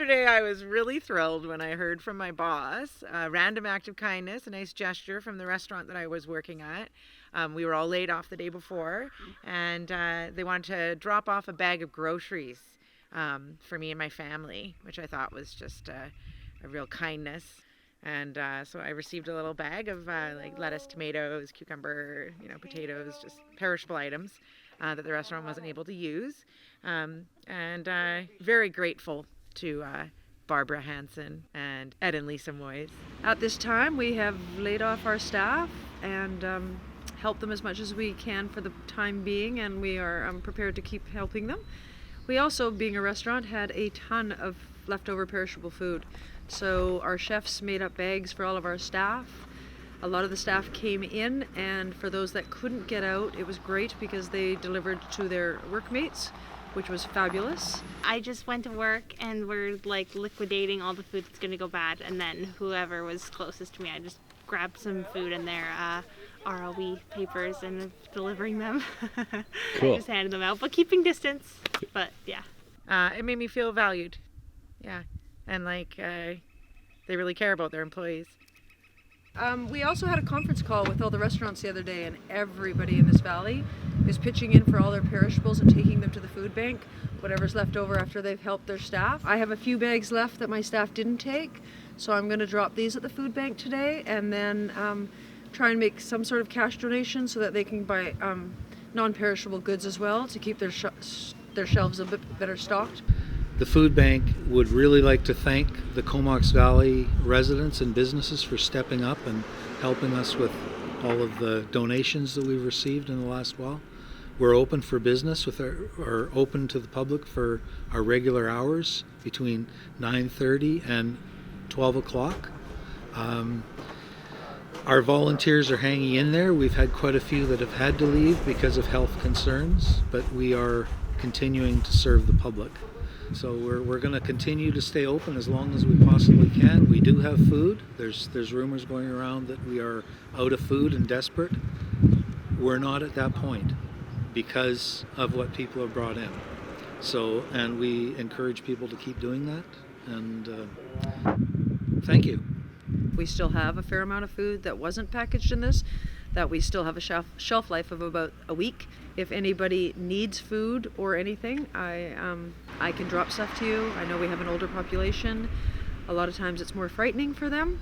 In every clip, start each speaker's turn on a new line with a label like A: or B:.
A: yesterday I was really thrilled when I heard from my boss, a random act of kindness, a nice gesture from the restaurant that I was working at. We were all laid off the day before, and they wanted to drop off a bag of groceries for me and my family, which I thought was just a real kindness. And so I received a little bag of like lettuce, tomatoes, cucumber, potatoes, just perishable items that the restaurant wasn't able to use. And very grateful to Barbara Hansen and Ed and Lisa Moyes.
B: At this time, we have laid off our staff and helped them as much as we can for the time being, and we are prepared to keep helping them. We also, being a restaurant, had a ton of leftover perishable food. So our chefs made up bags for all of our staff. A lot of the staff came in, and for those that couldn't get out, it was great because they delivered to their workmates, which was fabulous.
C: I just went to work and we're like liquidating all the food that's going to go bad, and then whoever was closest to me, I just grabbed some food in their ROE papers and delivering them.
D: Cool.
C: I just handed them out, but keeping distance. But yeah.
A: It made me feel valued. Yeah. And like they really care about their employees.
B: We also had a conference call with all the restaurants the other day, and everybody in this valley is pitching in for all their perishables and taking them to the food bank, whatever's left over after they've helped their staff. I have a few bags left that my staff didn't take, so I'm going to drop these at the food bank today, and then try and make some sort of cash donation so that they can buy non-perishable goods as well to keep their shelves a bit better stocked.
E: The food bank would really like to thank the Comox Valley residents and businesses for stepping up and helping us with all of the donations that we've received in the last while. We're open for business or open to the public for our regular hours between 9:30 and 12 o'clock. Our volunteers are hanging in there. We've had quite a few that have had to leave because of health concerns, but we are continuing to serve the public. So we're going to continue to stay open as long as we possibly can. We do have food. There's rumors going around that we are out of food and desperate. We're not at that point because of what people have brought in. So, and we encourage people to keep doing that. And thank you.
B: We still have a fair amount of food that wasn't packaged in this, that we still have a shelf life of about a week. If anybody needs food or anything, I can drop stuff to you. I know we have an older population. A lot of times it's more frightening for them.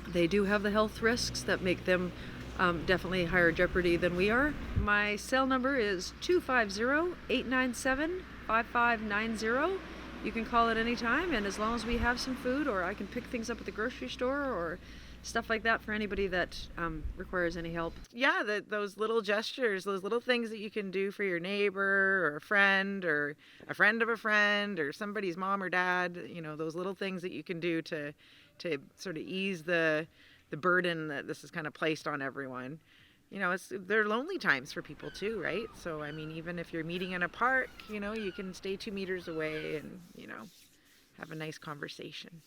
B: They do have the health risks that make them definitely higher jeopardy than we are. My cell number is 250-897-5590. You can call at any time, and as long as we have some food, or I can pick things up at the grocery store or stuff like that for anybody that requires any help.
A: Yeah, those little gestures, those little things that you can do for your neighbor or a friend of a friend or somebody's mom or dad, those little things that you can do to sort of ease the burden that this is kind of placed on everyone. They're lonely times for people too, right? So, I mean, even if you're meeting in a park, you can stay 2 meters away and, have a nice conversation.